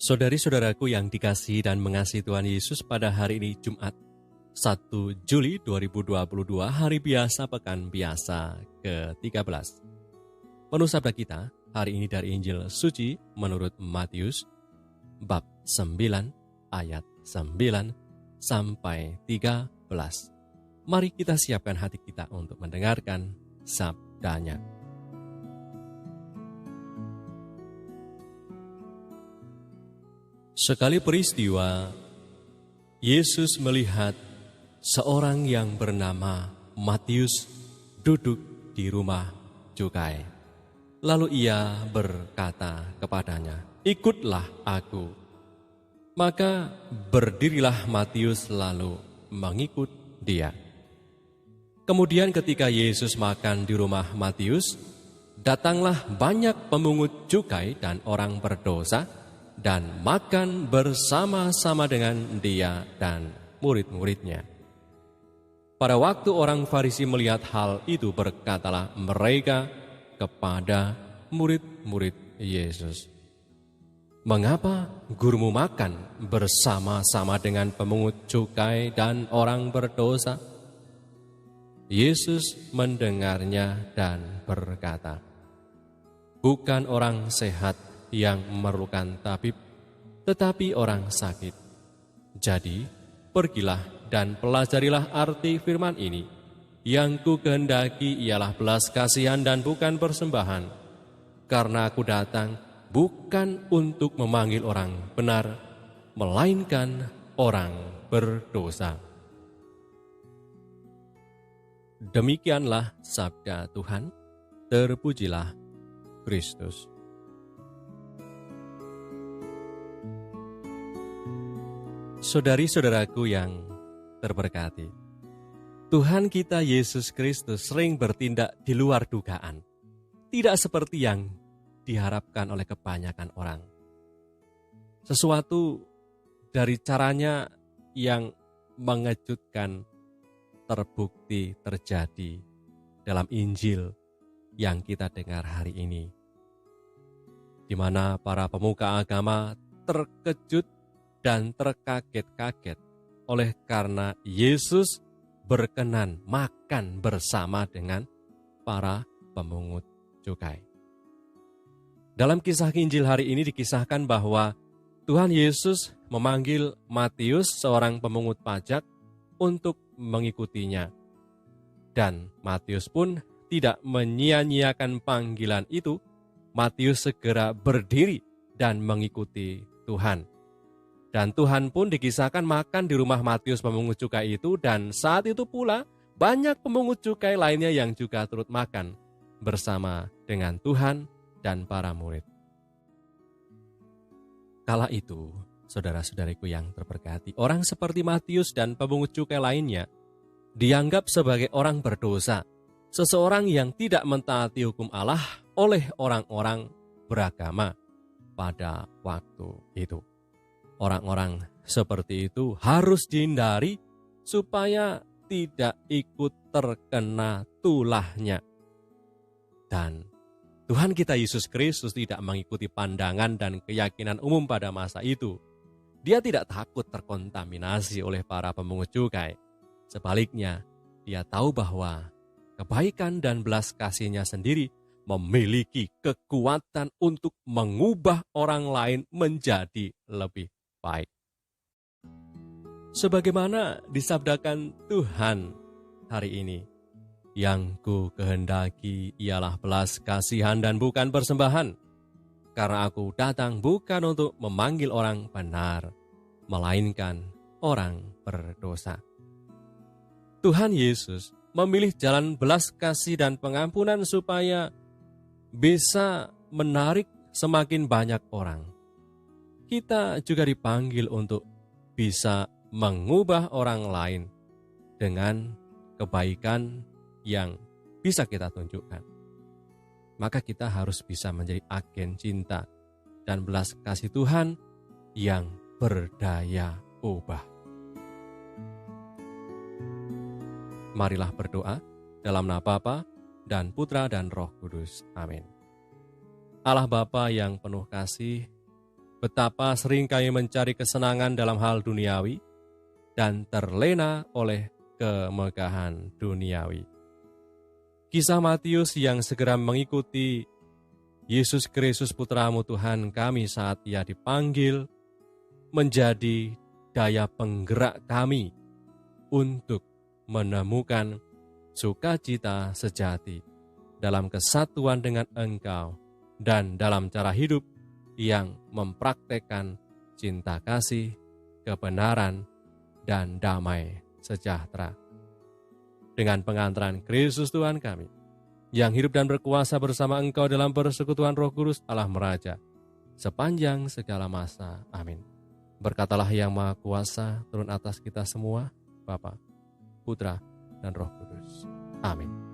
Saudari-saudaraku yang dikasihi dan mengasihi Tuhan Yesus, pada hari ini Jumat 1 Juli 2022, hari biasa pekan biasa ke-13. Menu sabda kita hari ini dari Injil Suci menurut Matius bab 9 ayat 9 sampai 13. Mari kita siapkan hati kita untuk mendengarkan sabdanya. Sekali peristiwa, Yesus melihat seorang yang bernama Matius duduk di rumah cukai. Lalu ia berkata kepadanya, "Ikutlah aku." Maka berdirilah Matius lalu mengikut dia. Kemudian ketika Yesus makan di rumah Matius, datanglah banyak pemungut cukai dan orang berdosa, dan makan bersama-sama dengan dia dan murid-muridnya. Pada waktu orang Farisi melihat hal itu, berkatalah mereka kepada murid-murid Yesus, "Mengapa gurumu makan bersama-sama dengan pemungut cukai dan orang berdosa?" Yesus mendengarnya dan berkata, "Bukan orang sehat yang memerlukan tabib, tetapi orang sakit. Jadi, pergilah dan pelajarilah arti firman ini. Yang ku kehendaki ialah belas kasihan dan bukan persembahan. Karena aku datang bukan untuk memanggil orang benar, melainkan orang berdosa." Demikianlah sabda Tuhan. Terpujilah Kristus. Saudari-saudaraku yang terberkati, Tuhan kita Yesus Kristus sering bertindak di luar dugaan, tidak seperti yang diharapkan oleh kebanyakan orang. Sesuatu dari caranya yang mengejutkan terbukti terjadi dalam Injil yang kita dengar hari ini, di mana para pemuka agama terkejut dan terkaget-kaget oleh karena Yesus berkenan makan bersama dengan para pemungut cukai. Dalam kisah Injil hari ini dikisahkan bahwa Tuhan Yesus memanggil Matius, seorang pemungut pajak, untuk mengikutinya. Dan Matius pun tidak menyia-nyiakan panggilan itu. Matius segera berdiri dan mengikuti Tuhan. Dan Tuhan pun dikisahkan makan di rumah Matius pemungut cukai itu, dan saat itu pula banyak pemungut cukai lainnya yang juga turut makan bersama dengan Tuhan dan para murid. Kala itu, saudara-saudariku yang terberkati, orang seperti Matius dan pemungut cukai lainnya dianggap sebagai orang berdosa, seseorang yang tidak mentaati hukum Allah oleh orang-orang beragama pada waktu itu. Orang-orang seperti itu harus dihindari supaya tidak ikut terkena tulahnya. Dan Tuhan kita Yesus Kristus tidak mengikuti pandangan dan keyakinan umum pada masa itu. Dia tidak takut terkontaminasi oleh para pemungut cukai. Sebaliknya, dia tahu bahwa kebaikan dan belas kasihnya sendiri memiliki kekuatan untuk mengubah orang lain menjadi lebih baik. Sebagaimana disabdakan Tuhan hari ini, "Yang ku kehendaki ialah belas kasihan dan bukan persembahan. Karena aku datang bukan untuk memanggil orang benar, melainkan orang berdosa." Tuhan Yesus memilih jalan belas kasih dan pengampunan supaya bisa menarik semakin banyak orang. Kita juga dipanggil untuk bisa mengubah orang lain dengan kebaikan yang bisa kita tunjukkan. Maka kita harus bisa menjadi agen cinta dan belas kasih Tuhan yang berdaya ubah. Marilah berdoa dalam nama Bapa dan Putra dan Roh Kudus. Amin. Allah Bapa yang penuh kasih, betapa sering kami mencari kesenangan dalam hal duniawi dan terlena oleh kemegahan duniawi. Kisah Matius yang segera mengikuti Yesus Kristus Putramu Tuhan kami saat Ia dipanggil menjadi daya penggerak kami untuk menemukan sukacita sejati dalam kesatuan dengan Engkau dan dalam cara hidup yang mempraktekkan cinta kasih, kebenaran, dan damai sejahtera. Dengan pengantaran Kristus Tuhan kami, yang hidup dan berkuasa bersama Engkau dalam persekutuan Roh Kudus Allah Meraja, sepanjang segala masa. Amin. Berkatalah yang Maha Kuasa turun atas kita semua, Bapa, Putra, dan Roh Kudus. Amin.